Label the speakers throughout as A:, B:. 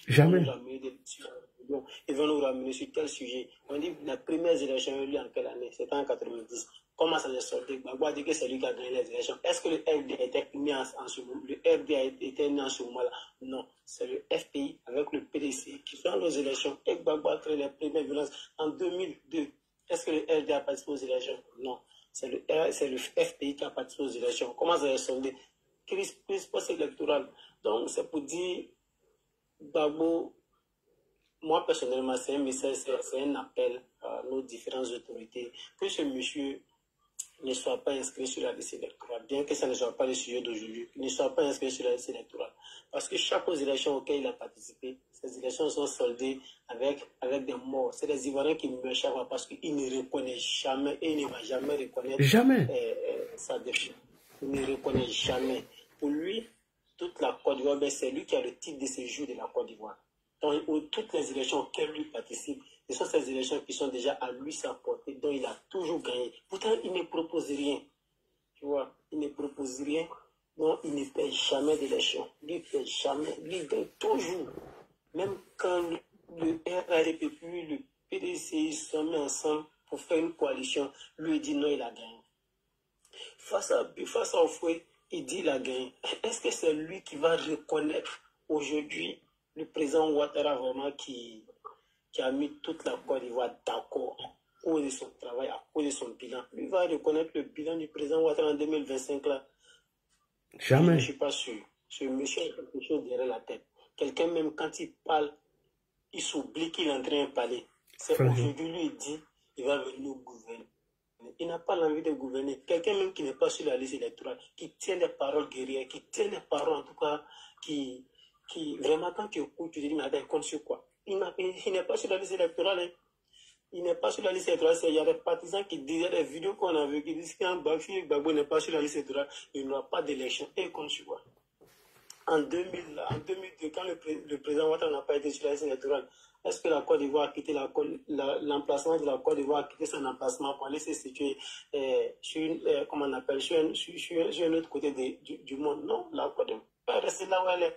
A: Jamais.
B: Ils vont nous ramener sur quel sujet. On dit que la première élection a eu lieu en quelle année? C'était en 90. Comment ça s'est sorti? Gbagbo a dit que c'est lui qui a gagné les élections. Est-ce que le RD a été mis en ce moment? Le RD a été mis en ce moment-là? Non. C'est le FPI avec le PDC qui sont aux élections. Et Gbagbo a créé les premières violences en 2002. Est-ce que le RD a participé aux élections? Non. C'est le FPI qui a participé aux élections. Comment ça s'est sorti? Crise post-électorale. Donc, c'est pour dire, Gbagbo, moi personnellement, c'est un message, c'est un appel à nos différentes autorités que ce monsieur ne soit pas inscrit sur la liste électorale, bien que ça ne soit pas le sujet d'aujourd'hui, ne soit pas inscrit sur la liste électorale. Parce que chaque élection auxquelles il a participé, ces élections sont soldées avec des morts. C'est les Ivoiriens qui meurent chaque fois parce qu'ils ne reconnaissent jamais et il ne va jamais reconnaître sa défaite. Il ne reconnaît jamais. Pour lui, toute la Côte d'Ivoire, c'est lui qui a le titre de séjour de la Côte d'Ivoire. Donc, toutes les élections auxquelles lui participe, ce sont ces élections qui sont déjà à lui sa portée, dont il a toujours gagné. Pourtant, il ne propose rien. Tu vois, il ne propose rien. Non, il ne perd jamais d'élection. Lui, il ne perd jamais. Lui, il gagne toujours. Même quand le RRPP, le PDC sont mis ensemble pour faire une coalition, lui, il dit non, il a gagné. Face à Oufoué, il dit il a gagné. Est-ce que c'est lui qui va reconnaître aujourd'hui le président Ouattara vraiment qui a mis toute la Côte d'Ivoire d'accord à cause de son travail, à cause de son bilan? Lui va reconnaître le bilan du président Ouattara en 2025 là.
A: Jamais.
B: Je ne suis pas sûr. Ce monsieur a quelque chose derrière la tête. Quelqu'un même quand il parle, il s'oublie qu'il est en train de parler. C'est aujourd'hui lui il dit il va venir gouverner. Il n'a pas l'envie de gouverner. Quelqu'un même qui n'est pas sur la liste électorale, qui tient des paroles guerrières, qui tient des paroles en tout cas qui vraiment, quand tu écoutes, tu te dis, mais attends, il compte sur quoi? Il n'est pas sur la liste électorale. Hein. Il n'est pas sur la liste électorale. Il y a des partisans qui disaient des vidéos qu'on a vues qui disent qu'un Gbagbo n'est pas sur la liste électorale, il n'y aura pas d'élection. Et il compte sur quoi? En 2002, quand le président Ouattara n'a pas été sur la liste électorale, est-ce que la Côte d'Ivoire a quitté l'emplacement de la Côte d'Ivoire a quitté son emplacement pour aller se situer sur un autre côté du monde? Non, la Côte d'Ivoire est restée là où elle est.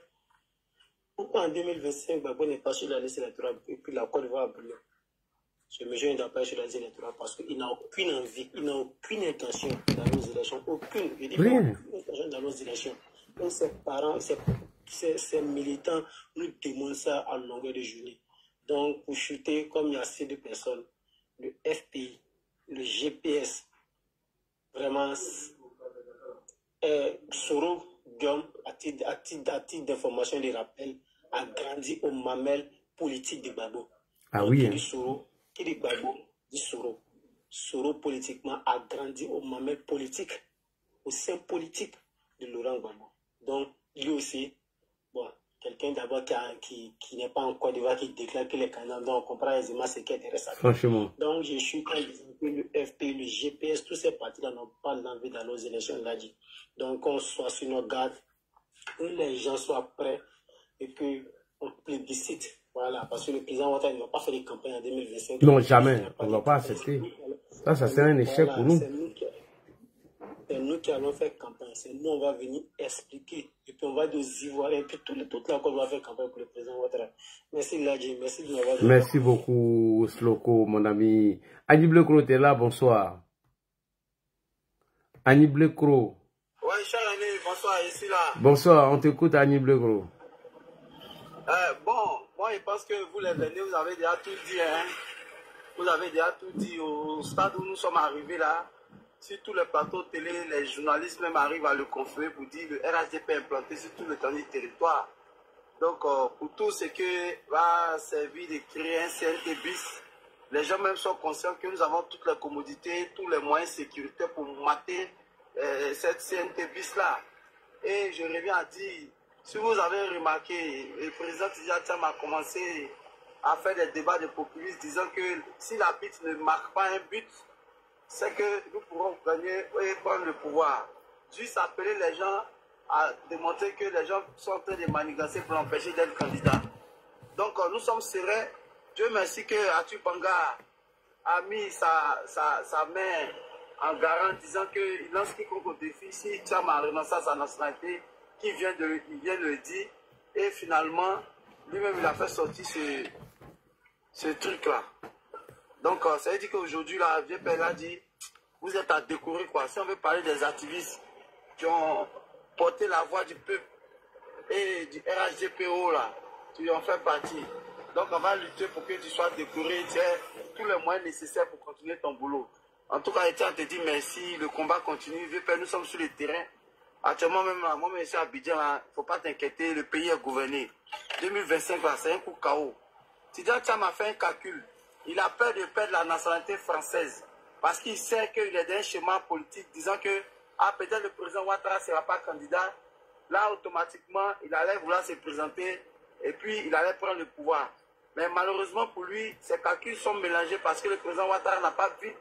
B: Pourquoi en 2025, Gbagbo n'est pas sur la liste électorale et puis la Côte d'Ivoire a brûlé? Ce monsieur n'est pas sur la liste électorale parce qu'il n'a aucune envie, il n'a aucune intention dans nos élections. Aucune. Je dis pas aucune intention dans nos élections. Donc ses parents, ses militants nous démontrent ça à longueur de journée. Donc pour chuter, comme il y a assez de personnes, le FPI, le GPS, vraiment, Soro Diom, à titre d'information et de rappel, a grandi aux mamelles politiques de Gbagbo.
A: Ah oui.
B: Qui dit Gbagbo, dit Soro. Soro politiquement a grandi aux mamelles politiques, au sein politique de Laurent Gbagbo. Donc lui aussi, bon, quelqu'un d'abord qui n'est pas en Côte d'Ivoire, qui déclare qu'il est candidat, donc on comprend aisément ce qui intéresse à lui.
A: Franchement.
B: Donc je suis quand le FP, le GPS, tous ces partis-là n'ont pas l'envie dans nos élections, il l'a dit. Donc qu'on soit sur nos gardes, que les gens soient prêts et qu'on plébiscite. Voilà, parce que le président Ouattara ne va pas faire des campagnes en 2025.
A: Non, jamais. On ne va pas accepter. Ça c'est un échec pour nous.
B: C'est nous qui allons faire campagne. C'est nous, on va venir expliquer. Et puis on va dire aux Ivoiriens. Et puis toute la Côte va faire campagne pour le président Ouattara. Merci Ladji. Merci de m'avoir dit.
A: Merci beaucoup Sloko, mon ami. Annie Blecro, tu es là, bonsoir. Annie Blecro.
C: Oui, cher ami, bonsoir, ici là.
A: Bonsoir, on t'écoute Annie Blecro.
C: Bon, moi je pense que vous les venez, vous avez déjà tout dit. Hein. Vous avez déjà tout dit au stade où nous sommes arrivés là. Sur tous les plateaux télé, les journalistes même arrivent à le confirmer pour dire que le RHDP est implanté sur tout le territoire. Donc, pour tout ce qui va servir de créer un CNT bis, les gens même sont conscients que nous avons toutes les commodités, tous les moyens de sécurité pour mater cette CNT bis là. Et je reviens à dire, si vous avez remarqué, le président Tidjara Thiam a commencé à faire des débats de populistes disant que si la bite ne marque pas un but, c'est que nous pourrons gagner et prendre le pouvoir. Juste appeler les gens à démontrer que les gens sont en train de manigancer pour l'empêcher d'être candidat. Donc nous sommes sereins. Dieu merci que Atou Banga a mis sa main en garant disant qu'il lance quiconque au défi. Si Thiam a renoncé à sa nationalité, qui vient de le dire. Et finalement, lui-même, il a fait sortir ce truc-là. Donc, ça veut dire qu'aujourd'hui, la VPL a dit, vous êtes à découvrir quoi. Si on veut parler des activistes qui ont porté la voix du peuple et du RHDPO, là, tu en fais partie. Donc, on va lutter pour que tu sois décoré, tu aies tous les moyens nécessaires pour continuer ton boulot. En tout cas, Etienne te dit merci, le combat continue. VPL, nous sommes sur le terrain. Actuellement, même là, moi, je suis à Abidjan, il ne faut pas t'inquiéter, le pays est gouverné. 2025, c'est un coup KO. Tidjane Thiam a fait un calcul. Il a peur de perdre la nationalité française. Parce qu'il sait qu'il est dans un schéma politique disant que peut-être le président Ouattara ne sera pas candidat. Là, automatiquement, il allait vouloir se présenter et puis il allait prendre le pouvoir. Mais malheureusement pour lui, ses calculs sont mélangés parce que le président Ouattara n'a pas vite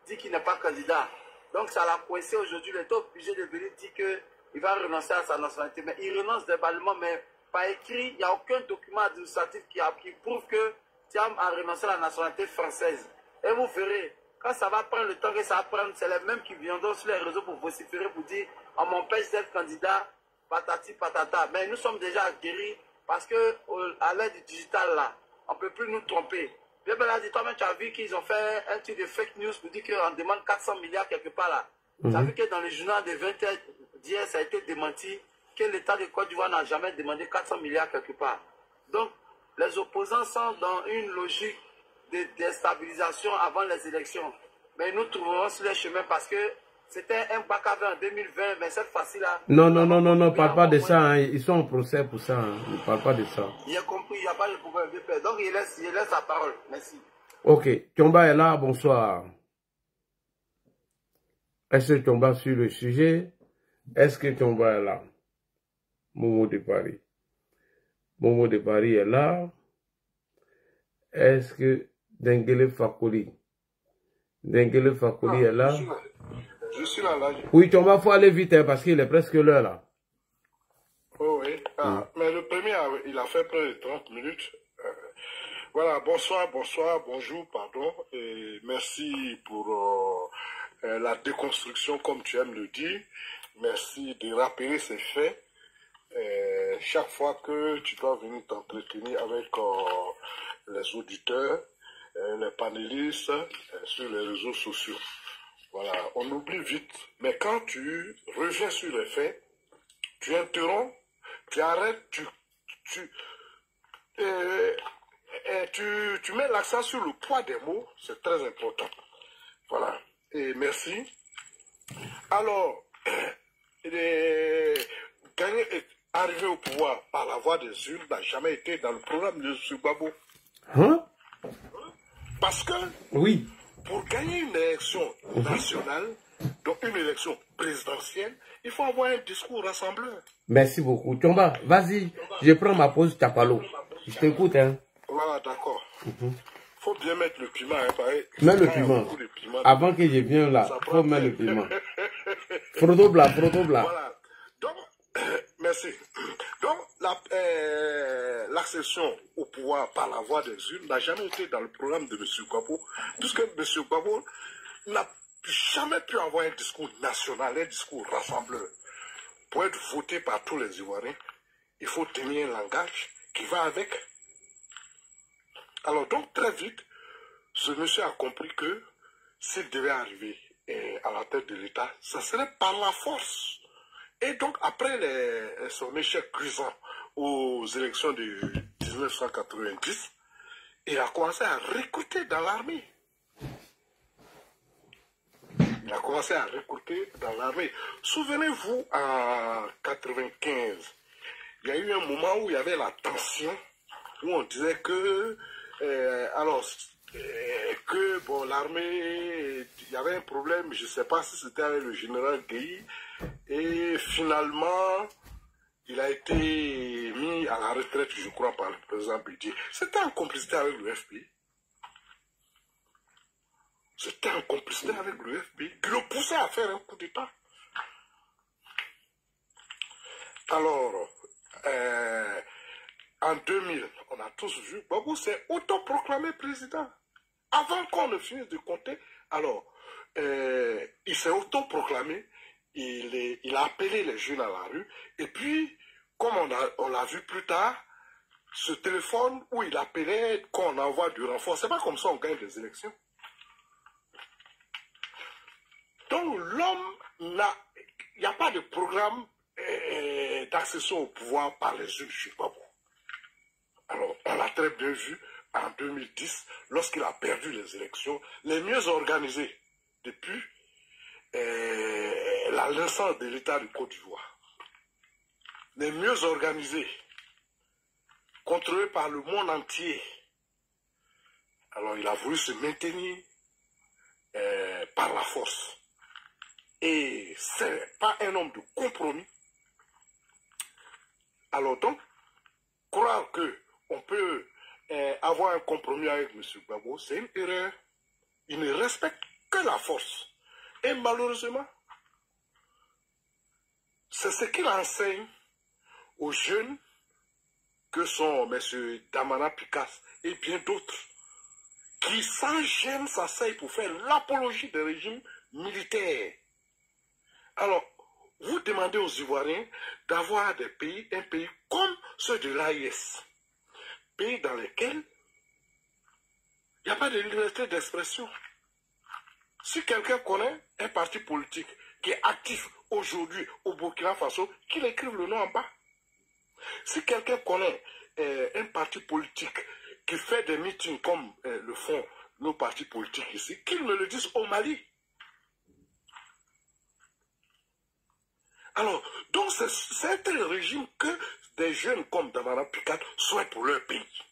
C: dit qu'il n'est pas candidat. Donc ça l'a coincé aujourd'hui. Il est obligé de venir dire qu'il va renoncer à sa nationalité. Mais il renonce verbalement, mais par écrit, il n'y a aucun document administratif qui prouve que Thiam a renoncé à la nationalité française. Et vous verrez, quand ça va prendre le temps que ça va prendre, c'est les mêmes qui viendront sur les réseaux pour vociférer, pour dire on m'empêche d'être candidat, patati patata. Mais nous sommes déjà guéris parce que à l'aide du digital là, on ne peut plus nous tromper. Bien a dit, toi-même, tu as vu qu'ils ont fait un truc de fake news pour dire qu'on demande 400 milliards quelque part là. Tu as vu que dans le journal de 20h d'hier, ça a été démenti que l'État de Côte d'Ivoire n'a jamais demandé 400 milliards quelque part. Donc, les opposants sont dans une logique de déstabilisation avant les élections. Mais nous trouverons sur les chemins parce que c'était un bac à vin en 2020, mais cette fois-ci-là...
A: Non, parle pas de ça. Hein. Ils sont en procès pour ça. Hein. Ne parle pas de ça.
C: Il a compris, il n'y a pas de problème. Donc, il laisse la parole. Merci.
A: Ok. Thiomba est là. Bonsoir. Est-ce que Thiomba sur le sujet? Est-ce que Thiomba est là? Momo de Paris. Momo de Paris est là. Est-ce que Dengele Fakoli est là?
D: Je suis là.
A: Oui, Thiomba, faut aller vite hein, parce qu'il est presque l'heure là.
D: Oh oui. Mais le premier, il a fait près de 30 minutes. Voilà, bonsoir, bonjour, pardon. Et merci pour la déconstruction, comme tu aimes le dire. Merci de rappeler ces faits. Chaque fois que tu dois venir t'entretenir avec les auditeurs, les panélistes sur les réseaux sociaux. Voilà, on oublie vite. Mais quand tu reviens sur les faits, tu interromps, tu arrêtes, tu mets l'accent sur le poids des mots, c'est très important. Voilà, et merci. Alors, arriver au pouvoir par la voie des urnes n'a jamais été dans le programme de M. Gbagbo.
A: Hein?
D: Parce que,
A: oui,
D: pour gagner une élection nationale, donc une élection présidentielle, il faut avoir un discours rassembleur.
A: Merci beaucoup. Thiomba, vas-y, je prends ma pause Tapalo. Je t'écoute, hein.
D: Voilà, d'accord. Faut bien mettre le piment, hein, pareil.
A: Mets le piment. Avant que je vienne là, faut mettre le piment. Frodo bla.
D: Voilà. Donc, merci. Donc, l'accession au pouvoir par la voie des urnes n'a jamais été dans le programme de M. Gbagbo, puisque M. Gbagbo n'a jamais pu avoir un discours national, un discours rassembleur. Pour être voté par tous les Ivoiriens, il faut tenir un langage qui va avec. Alors donc très vite, ce monsieur a compris que s'il devait arriver à la tête de l'État, ça serait par la force. Et donc après son échec cuisant aux élections de 1990, il a commencé à recruter dans l'armée. Souvenez-vous, en 1995, il y a eu un moment où il y avait la tension, où on disait que, bon, l'armée, il y avait un problème, je ne sais pas si c'était avec le général Gueye, et finalement, il a été mis à la retraite, je crois, par le président Bédié. C'était en complicité avec le FBI. C'était en complicité avec le FBI qui le poussait à faire un coup d'État. Alors, en 2000, on a tous vu, Gbagbo s'est autoproclamé président. Avant qu'on ne finisse de compter, alors, il s'est autoproclamé, il a appelé les jeunes à la rue. Et puis, comme on l'a vu plus tard, ce téléphone où il appelait quand on envoie du renfort, c'est pas comme ça on gagne des élections. Donc l'homme, il n'y a pas de programme d'accession au pouvoir par les jeunes, je ne sais pas bon. Alors, on l'a très bien vu en 2010, lorsqu'il a perdu les élections, les mieux organisées depuis la naissance de l'État du Côte d'Ivoire. Les mieux organisés, contrôlés par le monde entier. Alors il a voulu se maintenir par la force. Et ce n'est pas un homme de compromis. Alors donc, croire qu'on peut avoir un compromis avec M. Gbagbo, c'est une erreur. Il ne respecte que la force. Et malheureusement, c'est ce qu'il enseigne aux jeunes que sont M. Damana Picasse et bien d'autres, qui sans gêne s'asseyent pour faire l'apologie des régimes militaires. Alors, vous demandez aux Ivoiriens d'avoir un pays comme ceux de l'AIS, pays dans lesquels il n'y a pas de liberté d'expression. Si quelqu'un connaît un parti politique qui est actif aujourd'hui au Burkina Faso, qu'il écrive le nom en bas. Si quelqu'un connaît un parti politique qui fait des meetings comme le font nos partis politiques ici, qu'il me le dise au Mali. Alors, donc c'est un régime que des jeunes comme Damana Picatte souhaitent pour leur pays.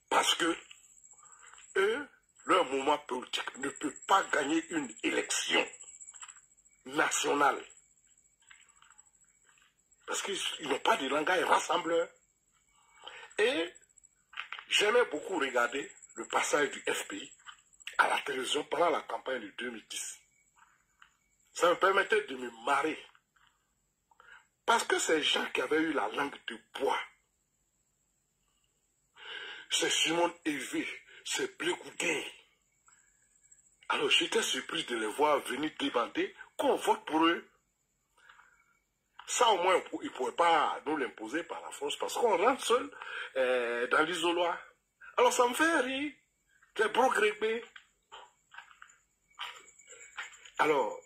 D: Parce que eux, leur mouvement politique ne peut pas gagner une élection nationale. Parce qu'ils n'ont pas de langage rassembleur. Et j'aimais beaucoup regarder le passage du FPI à la télévision pendant la campagne de 2010. Ça me permettait de me marrer. Parce que ces gens qui avaient eu la langue de bois, c'est Simone Evé, c'est Blé-Goudin. Alors j'étais surpris de les voir venir demander qu'on vote pour eux. Ça au moins, ils ne pouvaient pas nous l'imposer par la force parce qu'on rentre seul dans l'isoloir. Alors ça me fait rire, les progrès. Alors,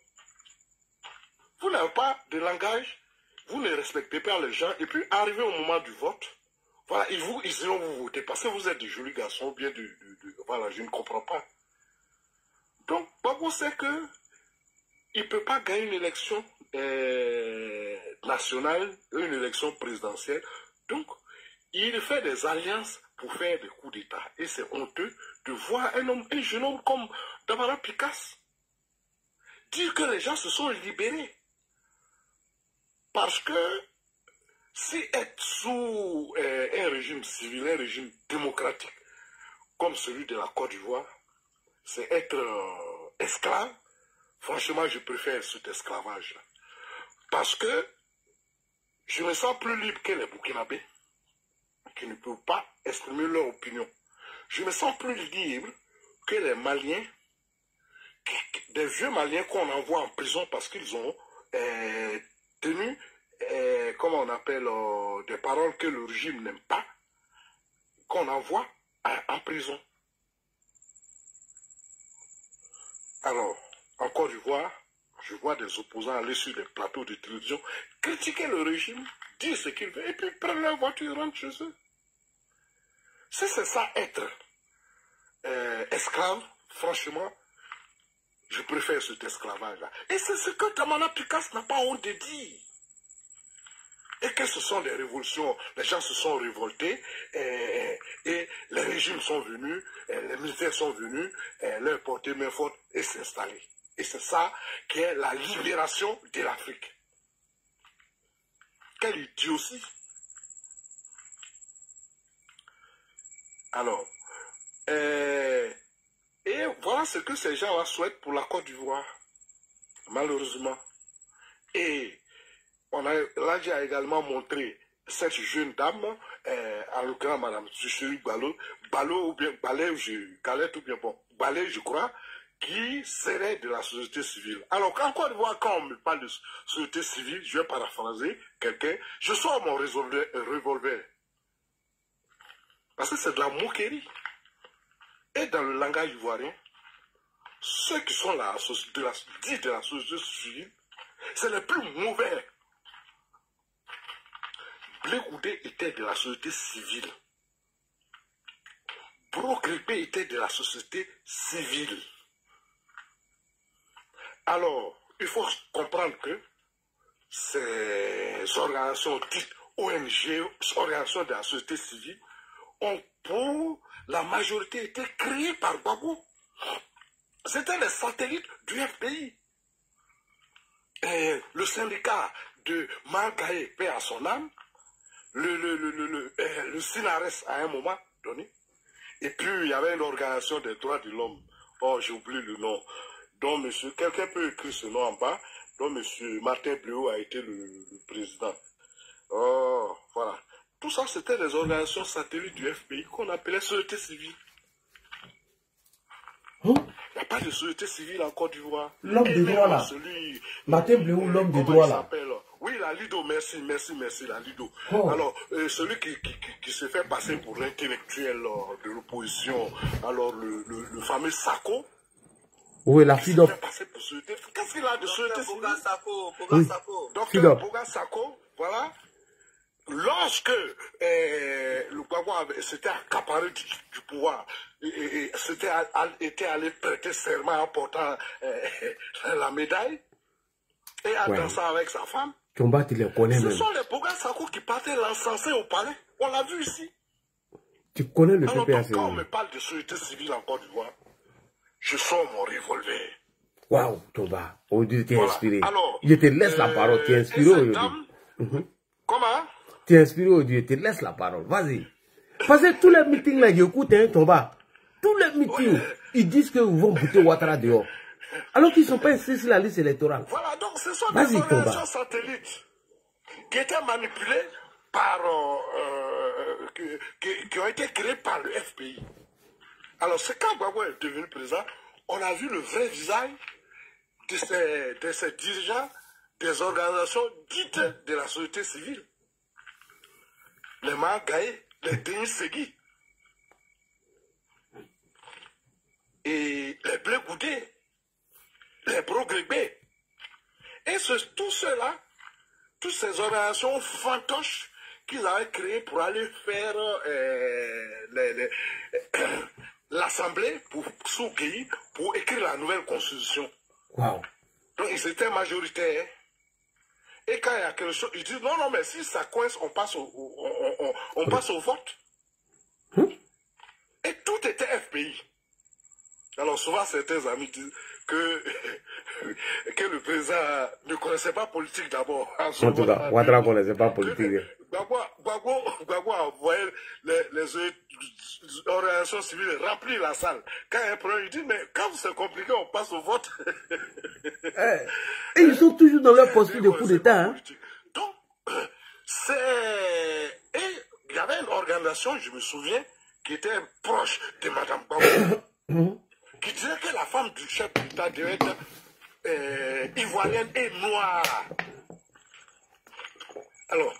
D: vous n'avez pas de langage, vous ne respectez pas les gens, et puis arrivé au moment du vote, voilà, ils diront vous votez parce que vous êtes des jolis garçons, ou bien voilà, je ne comprends pas. Donc, Gbagbo sait que il ne peut pas gagner une élection nationale, une élection présidentielle. Donc, il fait des alliances pour faire des coups d'État. Et c'est honteux de voir un jeune homme comme Damana Picasse dire que les gens se sont libérés. Parce que si être sous un régime civil, un régime démocratique, comme celui de la Côte d'Ivoire, c'est être esclave, franchement, je préfère cet esclavage-là. Parce que je me sens plus libre que les Burkinabés, qui ne peuvent pas exprimer leur opinion. Je me sens plus libre que les Maliens, des vieux Maliens qu'on envoie en prison parce qu'ils ont tenu, comment on appelle, des paroles que le régime n'aime pas, qu'on envoie en prison. Alors, en Côte d'Ivoire, je vois des opposants aller sur des plateaux de télévision, critiquer le régime, dire ce qu'ils veulent, et puis prendre leur voiture et rentrent chez eux. Si c'est ça être esclave, franchement, je préfère cet esclavage-là. Et c'est ce que Damana Picasse n'a pas honte de dire. Et que ce sont des révolutions, les gens se sont révoltés, et les régimes sont venus, les militaires sont venus, leur porter main forte et s'installer. Et c'est ça qui est la libération de l'Afrique. Quelle idiotie! Alors, et voilà ce que ces gens-là souhaitent pour la Côte d'Ivoire, malheureusement. Et là, j'ai également montré cette jeune dame, en l'occurrence Madame Suchéry Balo ou bien Ballet, Galette ou bien bon, Ballet, je crois, qui serait de la société civile. Alors, en Côte d'Ivoire, quand on me parle de société civile, je vais paraphraser quelqu'un, je sors mon revolver. Parce que c'est de la moquerie. Et dans le langage ivoirien, ceux qui sont de la société civile, c'est les plus mauvais. Blé Goudé était de la société civile. Bro-Grépé était de la société civile. Alors, il faut comprendre que ces organisations dites ONG, organisations de la société civile, ont pour la majorité été créées par Gbagbo. C'était les satellites du FPI. Et le syndicat de Mangaé, paix à son âme, le SINARES à un moment donné, et puis il y avait une organisation des droits de l'homme, oh j'ai oublié le nom, dont monsieur, quelqu'un peut écrire ce nom en bas, dont monsieur Martin Bleuot a été le président. Oh, voilà. Tout ça, c'était des organisations satellites du FPI qu'on appelait société civile. Il n'y a pas de société civile en Côte d'Ivoire.
A: L'homme des droits là. Martin Bleuot, l'homme des droits là.
D: Oui, la Lido, merci, la Lido. Oh. Alors, celui qui se fait passer pour l'intellectuel de l'opposition, alors le fameux Sako.
A: Oui, la FIDOP.
D: Qu'est-ce qu'il a de société civile? Donc, Boga Sako, voilà. Lorsque le Gbagbo s'était accaparé du pouvoir, et était allé prêter serment en portant la médaille, et en dansant avec sa femme, ce sont les Boga Sako qui partaient l'encenser au palais. On l'a vu ici.
A: Tu connais le
D: PPAC.
A: Alors,
D: quand on me parle de société civile en Côte d'Ivoire, je sors mon revolver.
A: Waouh, Toba, aujourd'hui tu es inspiré.
D: Alors,
A: je te laisse la parole, tu es inspiré aujourd'hui.
D: Comment?
A: Tu es inspiré aujourd'hui, je te laisse la parole, vas-y. Parce que tous les meetings là, j'écoute, hein, Toba. Tous les meetings, ils disent qu'ils vont bouter Ouattara dehors. Alors qu'ils ne sont pas inscrits sur la liste électorale.
D: Voilà, donc ce sont des organisations satellites qui étaient manipulées par... qui ont été créées par le FPI. Alors, c'est quand Gbagbo est devenu président, on a vu le vrai visage de ces dirigeants des organisations dites de la société civile. Les Mangaé, les Denis Segui et les Blé Goudé, les Bro-Grépé. Et tous ceux-là, toutes ces organisations fantoches qu'ils avaient créées pour aller faire l'Assemblée sous Guéhi pour écrire la nouvelle constitution.
A: Wow.
D: Donc ils étaient majoritaires. Et quand il y a quelque chose, ils disent non, mais si ça coince, on passe au vote. Et tout était FPI. Alors souvent certains amis disent que le président ne connaissait pas politique d'abord. En
A: tout cas, Ouattara ne connaissait pas politique.
D: Gbagbo a envoyé les organisations civiles remplir la salle. Quand il y a un problème, il dit, mais quand c'est compliqué, on passe au vote.
A: Et ils sont toujours dans leur posture de coup d'État. Hein?
D: Donc, et il y avait une organisation, je me souviens, qui était proche de Mme Gbagbo, qui disait que la femme du chef d'État devait être ivoirienne et noire. Alors,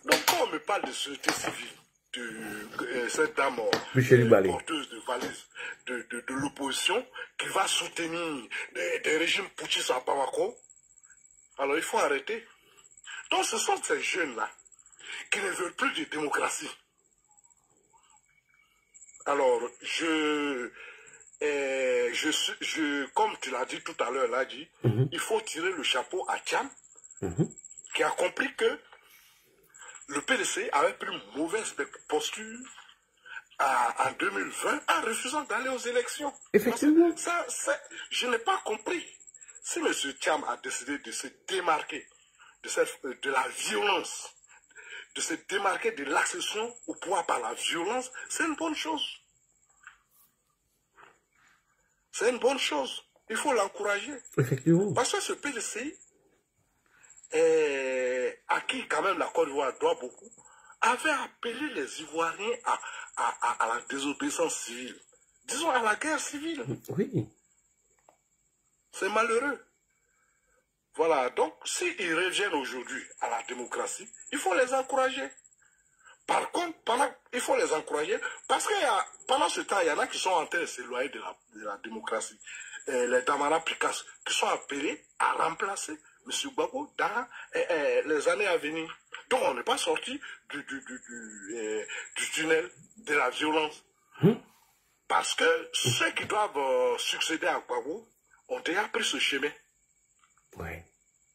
D: donc quand on me parle de société civile, de cette dame porteuse de valise de l'opposition qui va soutenir des régimes putschistes à Bamako, alors il faut arrêter. Donc ce sont ces jeunes-là qui ne veulent plus de démocratie. Alors, comme tu l'as dit tout à l'heure, là, il faut tirer le chapeau à Thiam, qui a compris que le PDC avait pris une mauvaise posture en 2020 en refusant d'aller aux élections.
A: Effectivement.
D: Je n'ai pas compris. Si M. Thiam a décidé de se démarquer de la violence, de se démarquer de l'accession au pouvoir par la violence, c'est une bonne chose. C'est une bonne chose. Il faut l'encourager.
A: Effectivement.
D: Parce que ce PDC, à qui quand même la Côte d'Ivoire doit beaucoup, avait appelé les Ivoiriens à la désobéissance civile. Disons à la guerre civile.
A: Oui.
D: C'est malheureux. Voilà, donc s'ils reviennent aujourd'hui à la démocratie, il faut les encourager. Par contre, il faut les encourager parce que pendant ce temps, il y en a qui sont en train de s'éloigner de la démocratie. Les Damara Picasso qui sont appelés à remplacer M. Gbagbo dans les années à venir. Donc on n'est pas sorti du tunnel de la violence. Parce que ceux qui doivent succéder à Gbagbo ont déjà pris ce chemin.
A: Ouais.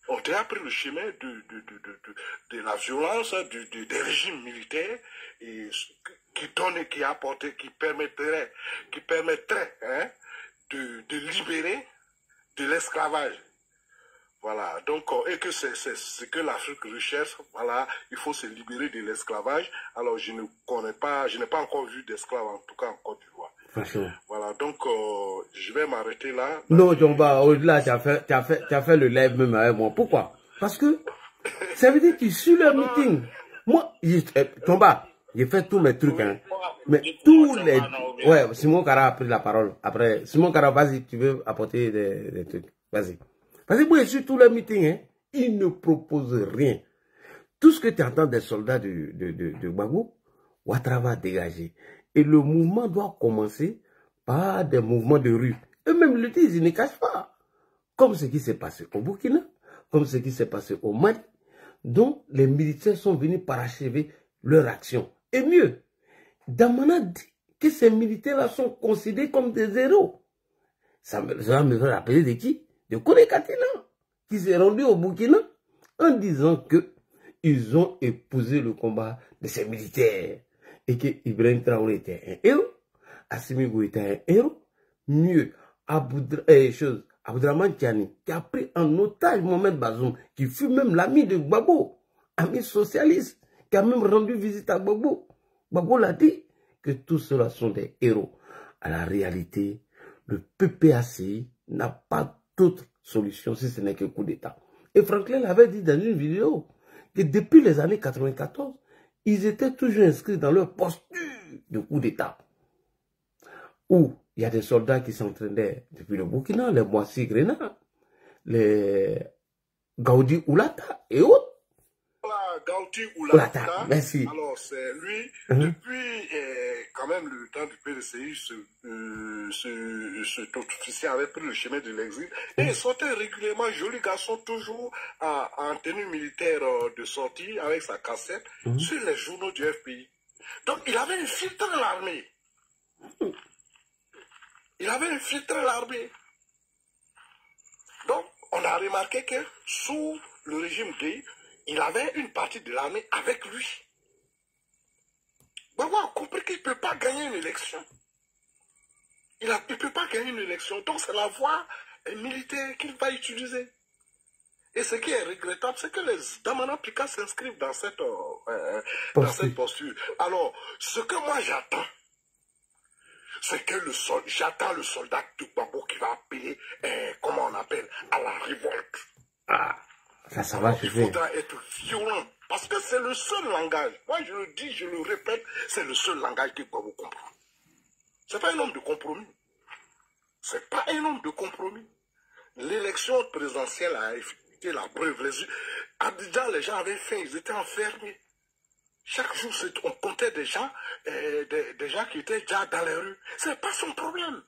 D: On a pris le chemin de la violence, des régimes militaires et qui donnent, qui apportent, qui permettrait hein, de libérer de l'esclavage. Voilà, donc, et que c'est ce que l'Afrique recherche, voilà, il faut se libérer de l'esclavage. Alors, je n'ai pas encore vu d'esclaves, en tout cas en Côte d'Ivoire. Voilà, donc je vais m'arrêter là.
A: Non, Tomba, au-delà, tu as fait le live même avec moi. Pourquoi? Parce que ça veut dire que sur le meeting, moi, Tomba, j'ai fait tous mes trucs, hein. Mais tous les... Ouais, Simon Kara a pris la parole. Après, Simon Kara, vas-y, tu veux apporter des trucs. Vas-y. Parce que moi, sur tous les meetings, hein, ils ne proposent rien. Tout ce que tu entends des soldats de Gbagbo, Ouattara va dégager. Et le mouvement doit commencer par des mouvements de rue. Eux-mêmes le disent, ils ne cachent pas. Comme ce qui s'est passé au Burkina, comme ce qui s'est passé au Mali, dont les militaires sont venus parachever leur action. Et mieux, Damana dit que ces militaires-là sont considérés comme des héros. Ça me fait rappeler de qui? De Kone Katina, qui s'est rendu au Burkina en disant que ils ont épousé le combat de ces militaires. Et que Ibrahim Traoré était un héros, Assimi Goïta était un héros, mieux, Abdraman Tiani, qui a pris en otage Mohamed Bazoum, qui fut même l'ami de Gbagbo, ami socialiste, qui a même rendu visite à Gbagbo. Gbagbo l'a dit que tous ceux-là sont des héros. À la réalité, le PPACI n'a pas d'autre solution si ce n'est que coup d'État. Et Franklin l'avait dit dans une vidéo que depuis les années 94, ils étaient toujours inscrits dans leur posture de coup d'État. Où il y a des soldats qui s'entraînaient depuis le Burkina, les Moissi Grenat, les Gaudi Oulata et autres.
D: Voilà, Gaudi Oulata,
A: merci.
D: Alors c'est lui, depuis quand même le temps du PDCI, cet officier avait pris le chemin de l'exil et il sortait régulièrement, joli garçon, toujours en tenue militaire de sortie avec sa cassette sur les journaux du FPI. Donc il avait infiltré l'armée. Il avait infiltré l'armée. Donc on a remarqué que sous le régime D, il avait une partie de l'armée avec lui. Gbagbo a compris qu'il ne peut pas gagner une élection. Il ne peut pas gagner une élection. Donc c'est la voie militaire qu'il va utiliser. Et ce qui est regrettable, c'est que les Damana Pika s'inscrivent dans cette posture. Alors, ce que moi j'attends, c'est que j'attends le soldat de Gbagbo qui va appeler, comment on appelle, à la révolte.
A: Ah, ça va se faire.
D: Il faudra être violent. Parce que c'est le seul langage. Moi, je le dis, je le répète, c'est le seul langage que Gbagbo comprend. Ce n'est pas un homme de compromis. Ce n'est pas un homme de compromis. L'élection présidentielle a été la preuve. À Abidjan, les gens avaient faim, ils étaient enfermés. Chaque jour, on comptait des gens qui étaient déjà dans les rues. Ce n'est pas son problème.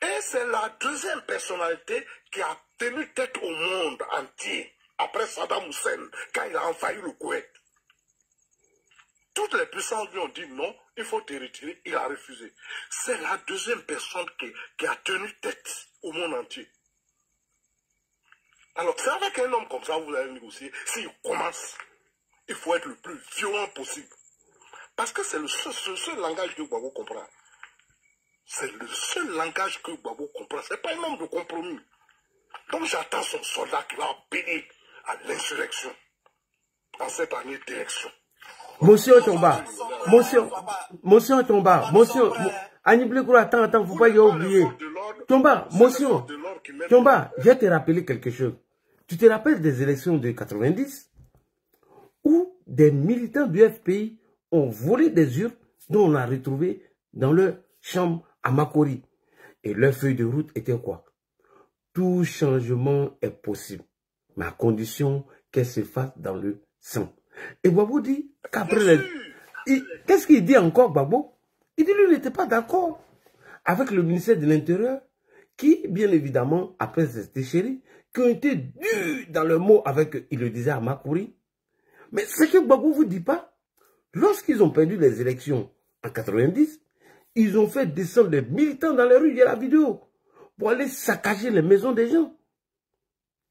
D: Et c'est la deuxième personnalité qui a tenu tête au monde entier après Saddam Hussein, quand il a envahi le Koweït. Toutes les puissances lui ont dit non, il faut te retirer, il a refusé. C'est la deuxième personne qui a tenu tête au monde entier. Alors, c'est avec un homme comme ça que vous allez négocier. S'il commence, il faut être le plus violent possible. Parce que c'est le seul langage que Gbagbo comprend. C'est le seul langage que Gbagbo comprend. Ce n'est pas un homme de compromis. Donc j'attends son soldat qui va appeler à l'insurrection dans cette année d'élection.
A: Monsieur Tomba, monsieur Tomba, monsieur, attends, faut pas y oublier. Tomba, monsieur, Tomba, je vais te rappeler quelque chose. Tu te rappelles des élections de 90 où des militants du FPI ont volé des urnes dont on a retrouvé dans leur chambre à Makori. Et leur feuille de route était quoi? tout changement est possible, mais à condition qu'elle se fasse dans le sang. Et Gbagbo dit qu'après qu'est-ce qu'il dit encore, Gbagbo? Il dit lui, il n'était pas d'accord avec le ministère de l'Intérieur qui, bien évidemment, après cette chérie, qui ont été durs dans le mot avec, il le disait à Makuri. Mais ce que Gbagbo ne vous dit pas, lorsqu'ils ont perdu les élections en 90, ils ont fait descendre des militants dans les rues, il y a la vidéo, pour aller saccager les maisons des gens,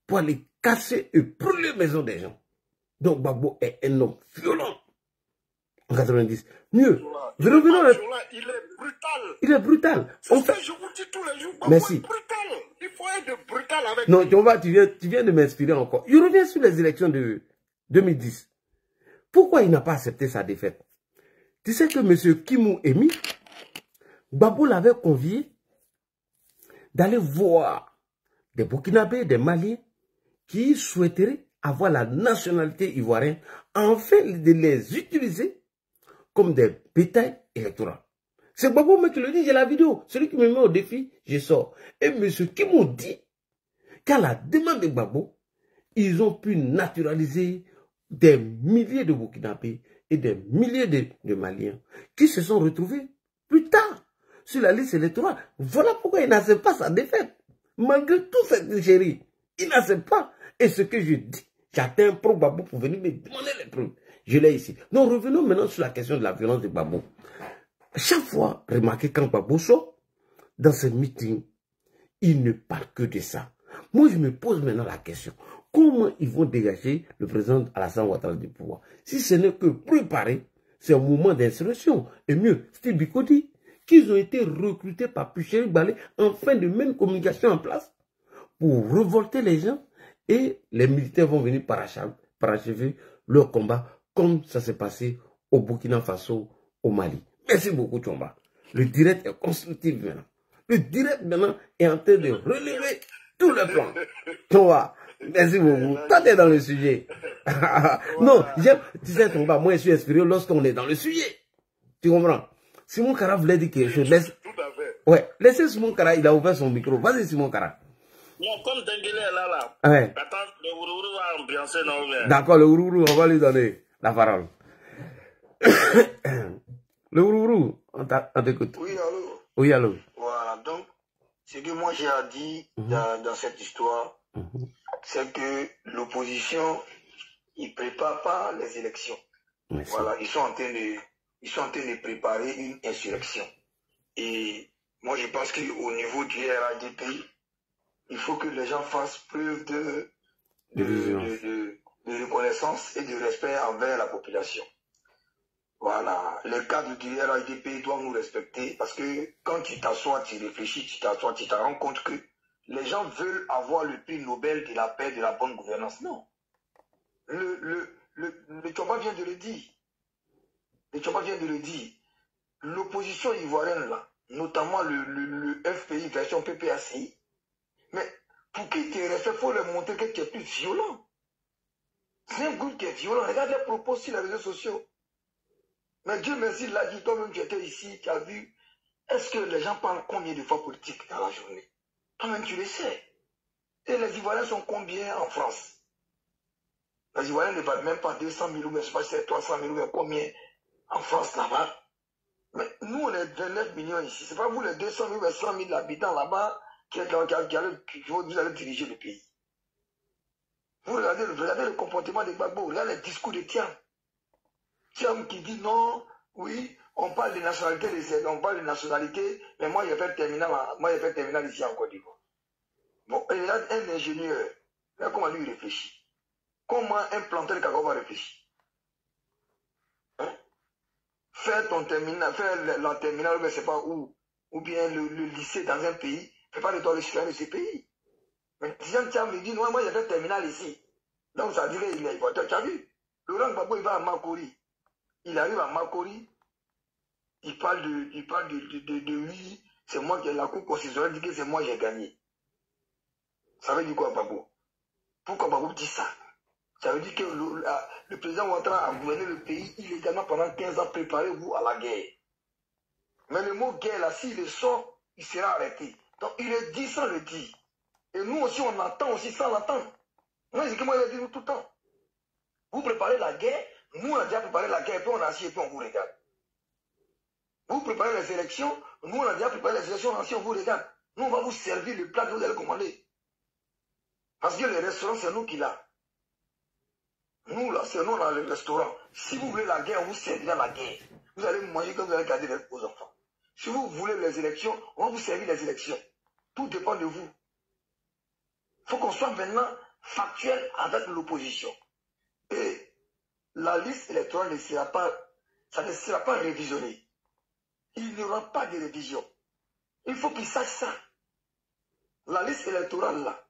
A: pour aller casser et brûler les maisons des gens. Donc Gbagbo est un homme violent en 90. Mieux, revenons à...
D: Il est brutal.
A: Il est brutal.
D: C'est ce que je vous dis tous les jours.
A: Merci.
D: Est brutal. Il faut être brutal avec
A: non, tu viens de m'inspirer encore. Je reviens sur les élections de 2010. Pourquoi il n'a pas accepté sa défaite? Tu sais que M. Kimou Emi, Gbagbo l'avait convié d'aller voir des Burkinabés, des Maliens qui souhaiteraient avoir la nationalité ivoirienne afin de les utiliser comme des bétails électoraux. C'est Gbagbo qui le dit, j'ai la vidéo. Celui qui me met au défi, je sors. Et M. Kimou dit qu'à la demande de Gbagbo, ils ont pu naturaliser des milliers de Burkinabés et des milliers de Maliens qui se sont retrouvés plus tard sur la liste électorale. Voilà pourquoi il n'accepte pas sa défaite. Malgré toute cette tricherie, il n'accepte pas. Et ce que je dis, j'attends un pro Gbagbo pour venir me demander les preuves. Je l'ai ici. Donc revenons maintenant sur la question de la violence de Gbagbo. Chaque fois, remarquez quand Gbagbo sort, dans ce meeting, il ne parle que de ça. Moi, je me pose maintenant la question. Comment ils vont dégager le président Alassane Ouattara du pouvoir? Si ce n'est que préparer, c'est un mouvement d'insurrection. Et mieux, Steve Biko dit qu'ils ont été recrutés par Pucheri Balé afin de mettre une communication en place pour révolter les gens et les militaires vont venir parachever leur combat comme ça s'est passé au Burkina Faso, au Mali. Merci beaucoup, Tchomba. Le direct est constructif maintenant. Le direct maintenant est en train de relever tout le plan. Tchomba, merci beaucoup. Toi, tu es dans le sujet. Non, tu sais, Tchomba, moi, je suis inspiré lorsqu'on est dans le sujet. Tu comprends? Simon Kara voulait dire quelque chose.
D: Tout à fait.
A: Ouais, laissez Simon Kara, il a ouvert son micro. Vas-y, Simon Kara.
B: Non, comme Denguele est là.
A: Ouais.
B: Attends, le Ourourou va ambiancer, non?
A: D'accord, le Ourourou, on va lui donner la parole. Le Ourourou, on t'écoute.
E: Oui, allô?
A: Oui, allô.
E: Voilà, donc, ce que moi j'ai à dire dans cette histoire, c'est que l'opposition, ils ne préparent pas les élections.
A: Merci.
E: Voilà, ils sont en train de préparer une insurrection. Et moi je pense qu'au niveau du RADP, il faut que les gens fassent preuve de reconnaissance et de respect envers la population. Voilà, les cadres du RADP doivent nous respecter parce que quand tu t'assois, tu réfléchis, tu te rends compte que les gens veulent avoir le prix Nobel de la paix, de la bonne gouvernance. Non. Le Tchomba vient de le dire. Le Tchomba vient de le dire. L'opposition ivoirienne, là, notamment le FPI version PPACI, mais pour qu'ils te respectent, il faut leur montrer que tu es plus violent. C'est un groupe qui est violent. Regarde les propos sur les réseaux sociaux. Mais Dieu merci, il l'a dit, toi-même tu étais ici, tu as vu. Est-ce que les gens parlent combien de fois politique dans la journée? Toi-même tu le sais. Et les Ivoiriens sont combien en France? Les Ivoiriens ne valent même pas 200 000 ou même 300 000 ou combien en France là-bas. Mais nous on est 29 millions ici. C'est pas vous les 200 000 ou 100 000 habitants là-bas qui vous allez diriger le pays. Vous regardez le comportement de Gbagbo, regardez les discours de Tiam. Tiam qui dit non, oui, on parle de nationalité, mais moi, il fait terminal ici en Côte d'Ivoire. Bon, il y a un ingénieur, là, comment lui réfléchit? Comment un planteur de cacao va réfléchir? Hein? Faire ton terminal, faire la terminale, mais c'est pas où, ou bien le lycée dans un pays, fait pas de toi le citoyen de ce pays. Mais si Tiam me dit, non, moi, il fait terminal ici. Donc, ça dirait qu'il est ivoirien. Tu as vu? Laurent Gbagbo, il va à Makori. Il arrive à Makori, il parle de oui, c'est moi qui ai la cour constitutionnelle, dit que c'est moi qui ai gagné. Ça veut dire quoi, Gbagbo? Pourquoi Gbagbo dit ça? Ça veut dire que le président Ouattara a gouverné le pays illégalement pendant 15 ans, préparez-vous à la guerre. Mais le mot guerre, là, s'il le sort, il sera arrêté. Donc il le dit sans le dire. Et nous aussi, on attend aussi sans l'attendre. Moi, c'est que moi, je dis tout le temps. Vous préparez la guerre, nous, on a déjà préparé la guerre, et puis on a assis et puis on vous regarde. Vous préparez les élections, nous, on a déjà préparé les élections, on a assis, on vous regarde. Nous, on va vous servir le plat que vous allez commander. Parce que le restaurant, c'est nous qui l'a. Nous, là, c'est nous dans le restaurant. Si vous voulez la guerre, on vous servira la guerre. Vous allez manger comme vous allez garder vos enfants. Si vous voulez les élections, on va vous servir les élections. Tout dépend de vous. Il faut qu'on soit maintenant factuel avec l'opposition. Et la liste électorale ne sera pas, ça ne sera pas révisionnée. Il n'y aura pas de révision. Il faut qu'ils sachent ça. La liste électorale, là,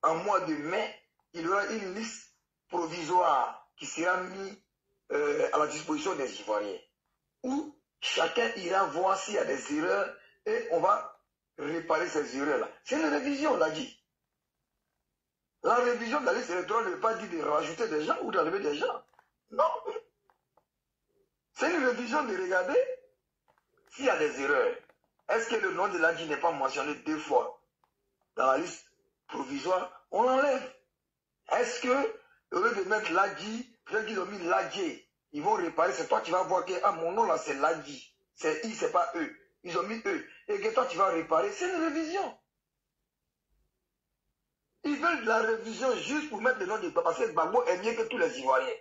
E: en mois de mai, il y aura une liste provisoire qui sera mise à la disposition des Ivoiriens, où chacun ira voir s'il y a des erreurs et on va réparer ces erreurs-là. C'est une révision, on l'a dit. La révision de la liste électorale ne veut pas dire de rajouter des gens ou d'enlever des gens. Non. C'est une révision de regarder s'il y a des erreurs. Est-ce que le nom de l'Adji n'est pas mentionné 2 fois dans la liste provisoire? On l'enlève. Est-ce que, au lieu de mettre l'Adji, peut-être qu'ils ont mis l'Adji, ils vont réparer, c'est toi qui vas voir que ah, mon nom là c'est l'Adji. C'est I, c'est pas eux. Ils ont mis eux. Et que toi tu vas réparer, c'est une révision. Ils veulent de la révision juste pour mettre le nom de Gbagbo, parce que Gbagbo est mieux que tous les Ivoiriens.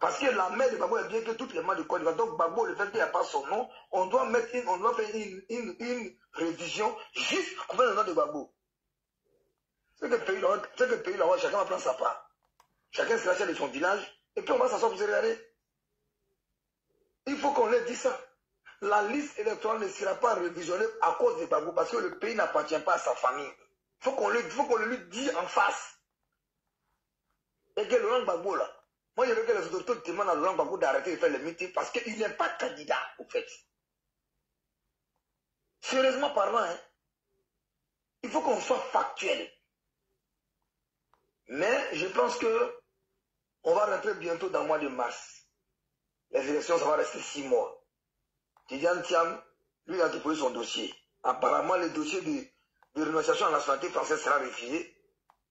E: Parce que la mère de Gbagbo est mieux que toutes les mères de Côte d'Ivoire. Donc Gbagbo, le fait qu'il n'y a pas son nom, on doit faire une révision juste pour mettre le nom de Gbagbo. C'est que le pays là, chacun va prendre sa part. Chacun se lâche de son village, et puis on va s'asseoir pour se regarder. Il faut qu'on leur dise ça. La liste électorale ne sera pas révisionnée à cause de Gbagbo, parce que le pays n'appartient pas à sa famille. Il faut qu'on le lui dise en face. Et que Laurent Gbagbo là, moi je veux que les autorités demandent à Laurent Gbagbo d'arrêter de faire les meetings parce qu'il n'est pas candidat au fait. Sérieusement parlant, hein, il faut qu'on soit factuel. Mais je pense que on va rentrer bientôt dans le mois de mars. Les élections, ça va rester 6 mois. Tidiane Thiam, lui, il a déposé son dossier. Apparemment, le dossier de renonciation à la nationalité française sera refusé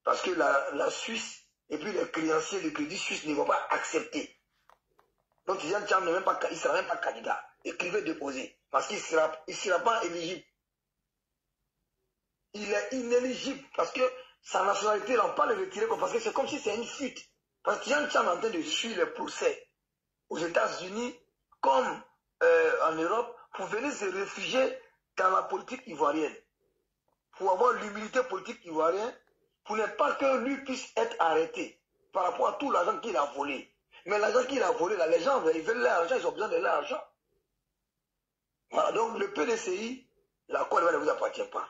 E: parce que la Suisse et puis les créanciers de crédit suisse ne vont pas accepter. Donc, Tidiane Thiam ne sera même pas candidat. Écrivez déposer parce qu'il ne sera pas éligible. Il est inéligible parce que sa nationalité, on ne peut pas le retirer parce que c'est comme si c'est une fuite. Parce que Tidiane Thiam est en train de suivre les procès aux États-Unis comme en Europe pour venir se réfugier dans la politique ivoirienne. Pour avoir l'humilité politique ivoirienne, pour ne pas que lui puisse être arrêté par rapport à tout l'argent qu'il a volé. Mais l'argent qu'il a volé, là, les gens ils veulent l'argent, ils ont besoin de l'argent. Voilà, donc le PDCI, la Côte d'Ivoire ne vous appartient pas.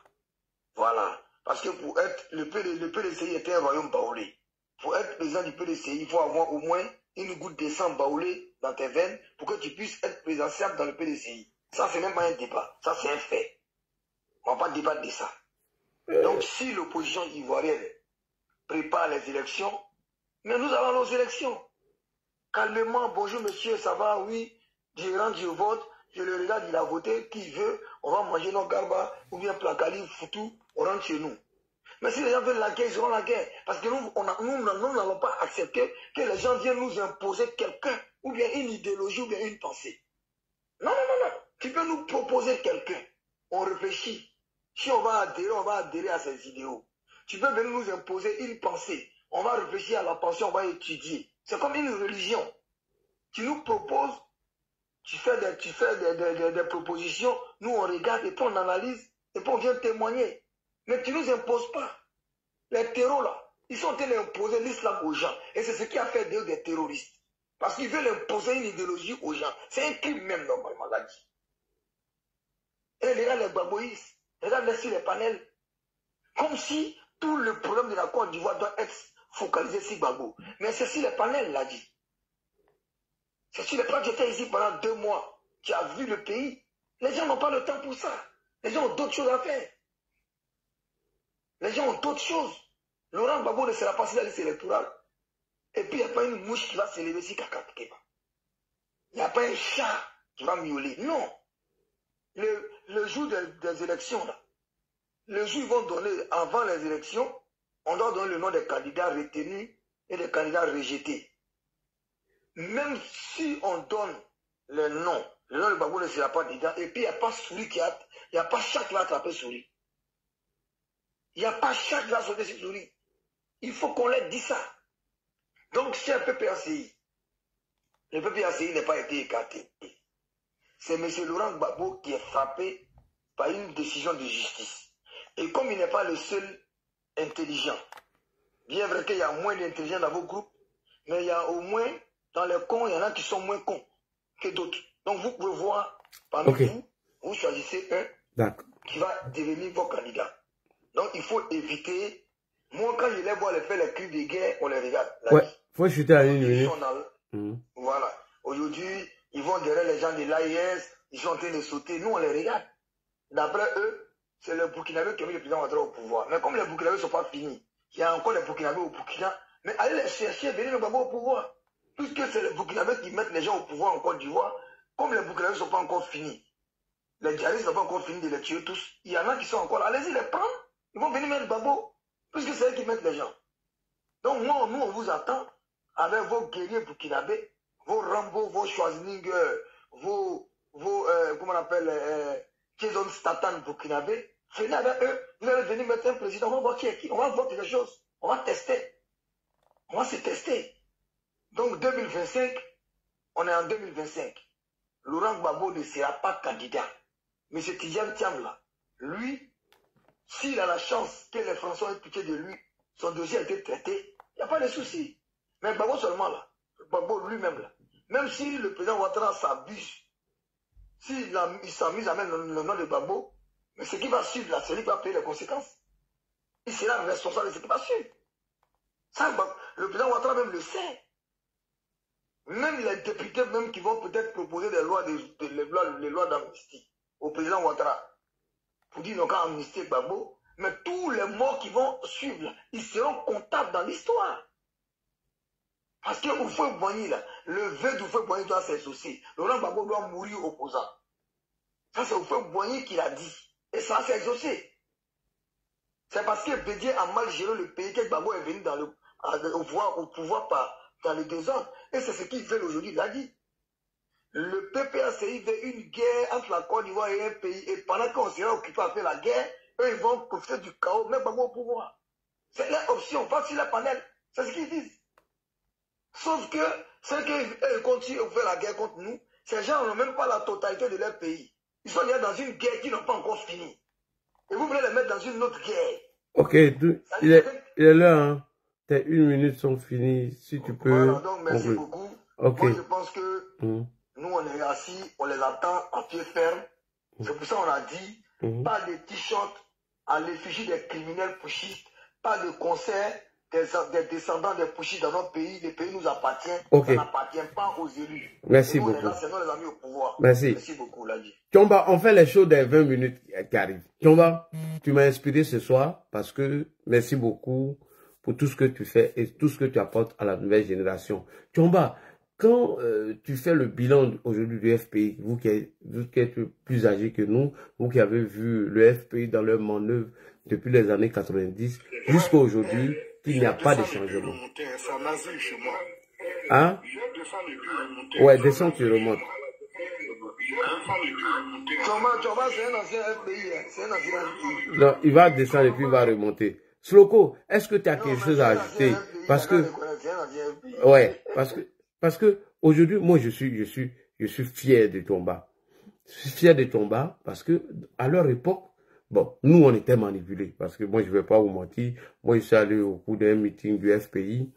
E: Voilà. Parce que pour être, le PDCI était un royaume baoulé. Pour être président du PDCI, il faut avoir au moins une goutte de sang baoulé dans tes veines pour que tu puisses être présidentiable dans le PDCI. Ça, c'est même pas un débat. Ça, c'est un fait. On ne va pas débattre de ça. Donc, si l'opposition ivoirienne prépare les élections, mais nous avons nos élections. Calmement, bonjour monsieur, ça va, oui, je rentre, je vote, je le regarde, il a voté, qui veut, on va manger nos garbas, ou bien placali, foutu, on rentre chez nous. Mais si les gens veulent la guerre, ils auront la guerre. Parce que nous n'allons pas accepter que les gens viennent nous imposer quelqu'un, ou bien une idéologie, ou bien une pensée. Non, non, non, non. Tu peux nous proposer quelqu'un. On réfléchit. Si on va adhérer à ces idéaux. Tu peux venir nous imposer une pensée. On va réfléchir à la pensée, on va étudier. C'est comme une religion. Tu nous proposes, tu fais des propositions, nous on regarde et puis on analyse, et puis on vient témoigner. Mais tu ne nous imposes pas. Les terroristes là, ils sont en train d'imposer l'islam aux gens. Et c'est ce qui a fait d'eux des terroristes. Parce qu'ils veulent imposer une idéologie aux gens. C'est un crime même normalement, là dit. Et regarde les Gbagboïs, regarde sur les panels. Comme si tout le problème de la Côte d'Ivoire doit être focalisé sur Gbagbo. Mais c'est sur les panels, là dit. C'est sur les panels, j'étais ici pendant 2 mois. Tu as vu le pays. Les gens n'ont pas le temps pour ça. Les gens ont d'autres choses à faire. Les gens ont d'autres choses. Laurent Gbagbo ne sera pas sur la liste électorale. Et puis il n'y a pas une mouche qui va se lever sur Kakakeba. Il n'y a pas un chat qui va miauler. Non. Le jour des élections, là, le jour où ils vont donner, avant les élections, on doit donner le nom des candidats retenus et des candidats rejetés. Même si on donne le nom de Gbagbo ne sera pas dedans, et puis il n'y a pas souris il n'y a pas chaque qui va attraper souris. Il n'y a pas chaque qui va sauter sur souris. Il faut qu'on leur dise ça. Donc, c'est un PPACI. Le PPACI n'a pas été écarté. C'est M. Laurent Gbagbo qui est frappé par une décision de justice. Et comme il n'est pas le seul intelligent, bien vrai qu'il y a moins d'intelligents dans vos groupes, mais il y a au moins, dans les cons, il y en a qui sont moins cons que d'autres. Donc vous pouvez voir, parmi vous choisissez un qui va devenir vos candidats. Donc il faut éviter. Moi, quand je les vois faire les cris de guerre, on les regarde.
A: Ouais, il faut chuter à une minute.
E: Voilà. Aujourd'hui, ils vont derrière les gens de l'AIS, ils sont en train de sauter. Nous, on les regarde. D'après eux, c'est le Burkinabé qui a mis le président Ouattara au pouvoir. Mais comme les Burkinabés ne sont pas finis, il y a encore les Burkinabés au Burkina, mais allez les chercher, venez le Gbagbo au pouvoir. Puisque c'est les Burkinabés qui mettent les gens au pouvoir en Côte d'Ivoire, comme les Burkinabés ne sont pas encore finis, les djihadistes n'ont pas encore fini de les tuer tous, il y en a qui sont encore là, allez-y les prendre, ils vont venir mettre le Gbagbo, puisque c'est eux qui mettent les gens. Donc nous, on vous attend avec vos guerriers burkinabés, vos Rambo, vos Schwarzenegger, vos comment on appelle, Jason Statham burkinabés, venez avec eux, vous allez venir mettre un président, on va voir qui est qui, on va voir quelque chose, on va tester, on va se tester. Donc 2025, on est en 2025. Laurent Gbagbo ne sera pas candidat. Mais ce Tidjane Thiam là, lui, s'il a la chance que les Français aient pitié de lui, son dossier a été traité, il n'y a pas de souci. Mais Gbagbo seulement là, Gbagbo lui-même là, même si le président Ouattara s'abuse, s'il s'amuse à mettre le nom de Gbagbo, mais ce qui va suivre là, c'est lui qui va payer les conséquences. Il sera responsable de ce qui va suivre. Ça, le président Ouattara même le sait. Même les députés même qui vont peut-être proposer des lois, les lois d'amnistie au président Ouattara, pour dire qu'on va amnistier Gbagbo, mais tous les morts qui vont suivre, là, ils seront comptables dans l'histoire. Parce que Houphouët-Boigny, là, le vœu d'Houphouët-Boigny doit s'exaucer. Laurent Gbagbo doit mourir opposant. Ça, c'est Houphouët-Boigny qui l'a dit. Et ça s'est exaucé. C'est parce que Bédier a mal géré le pays que Gbagbo est venu au pouvoir dans le désordre. Et c'est ce qu'ils veulent aujourd'hui, il l'a dit. Le PPACI veut une guerre entre la Côte d'Ivoire et un pays. Et pendant qu'on sera occupé à faire la guerre, eux, ils vont profiter du chaos, même Gbagbo au pouvoir. C'est leur option, pas sur la panel. C'est ce qu'ils disent. Sauf que, ceux qui continuent à faire la guerre contre nous, ces gens n'ont même pas la totalité de leur pays. Ils sont déjà dans une guerre qui n'a pas encore fini. Et vous voulez les mettre dans une autre guerre.
A: Ok, il est là, hein. Tes 1 minute sont finies, si tu peux.
E: Voilà, donc merci beaucoup.
A: Okay.
E: Moi, je pense que nous, on est assis, on les attend à pied ferme. C'est pour ça qu'on a dit, pas de t-shirts à l'effigie des criminels pushistes, pas de concert des descendants des pushistes dans notre pays. Le pays nous appartient, ça n'appartient pas aux élus.
A: Merci
E: beaucoup.
A: C'est
E: nous les amis au pouvoir.
A: Merci.
E: Merci beaucoup, Ladi.
A: Tiomba, on fait les shows des 20 minutes qui arrivent. Tiomba, tu m'as inspiré ce soir parce que merci beaucoup pour tout ce que tu fais et tout ce que tu apportes à la nouvelle génération. Tiomba, quand tu fais le bilan aujourd'hui du FPI, vous qui êtes plus âgé que nous, vous qui avez vu le FPI dans leur manœuvre depuis les années 90 jusqu'à aujourd'hui, il n'y a pas de changement. Hein? Ouais, descends, tu remontes. Non, il va descendre et puis il va remonter. Sloko, est-ce que tu as quelque chose à ajouter? Parce que, ouais, parce que aujourd'hui, moi, je suis fier de Tomba. Je suis fier de Tomba parce que, à leur époque, bon, nous, on était manipulés. Parce que moi, je ne vais pas vous mentir. Moi, je suis allé au cours d'un meeting du FPI.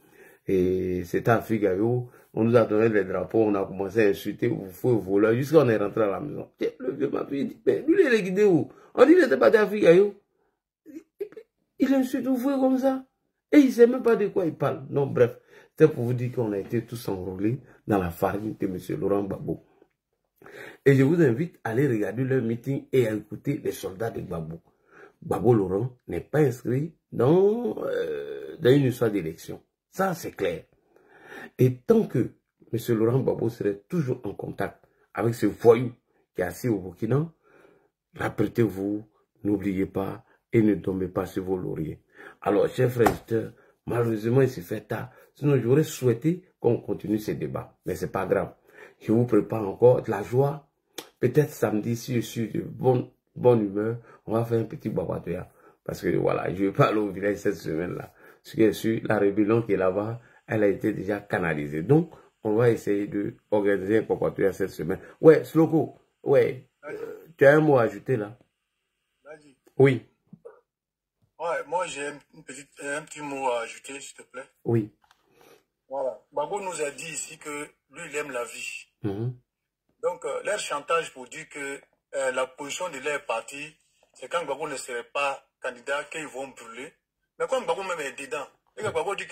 A: Et c'était à Figaro. On nous a donné les drapeaux. On a commencé à insulter au feu voleur. Jusqu'à on est rentré à la maison. Le vieux m'a dit, mais lui, il est guidé où? On dit, il n'était pas à Figaro. Il insulte au feu comme ça. Et il ne sait même pas de quoi il parle. Non, bref. C'est pour vous dire qu'on a été tous enrôlés dans la farine de M. Laurent Gbagbo. Et je vous invite à aller regarder leur meeting et à écouter les soldats de Gbagbo. Gbagbo Laurent n'est pas inscrit dans une histoire d'élection. Ça, c'est clair. Et tant que M. Laurent Gbagbo serait toujours en contact avec ce voyou qui est assis au Burkina, répétez-vous, n'oubliez pas, et ne tombez pas sur vos lauriers. Alors, chers frères et sœurs, malheureusement, il s'est fait tard. Sinon, j'aurais souhaité qu'on continue ces débats. Mais c'est pas grave. Je vous prépare encore de la joie. Peut-être samedi, si je suis de bonne humeur, on va faire un petit babatoya. Parce que voilà, je vais pas aller au village cette semaine-là. Ce qui est sûr, la rébellion qui est là-bas, elle a été déjà canalisée. Donc, on va essayer de organiser un babatoya cette semaine. Ouais, Sloko, ouais, tu as un mot à ajouter là? Oui.
D: Ouais, moi j'ai un petit mot à ajouter, s'il te plaît.
A: Oui.
D: Voilà. Gbagbo nous a dit ici que lui, il aime la vie.
A: Mm-hmm.
D: Donc, leur chantage pour dire que la position de leur parti, c'est quand Gbagbo ne serait pas candidat qu'ils vont brûler. Mais quand Gbagbo même est dedans, et que Gbagbo dit que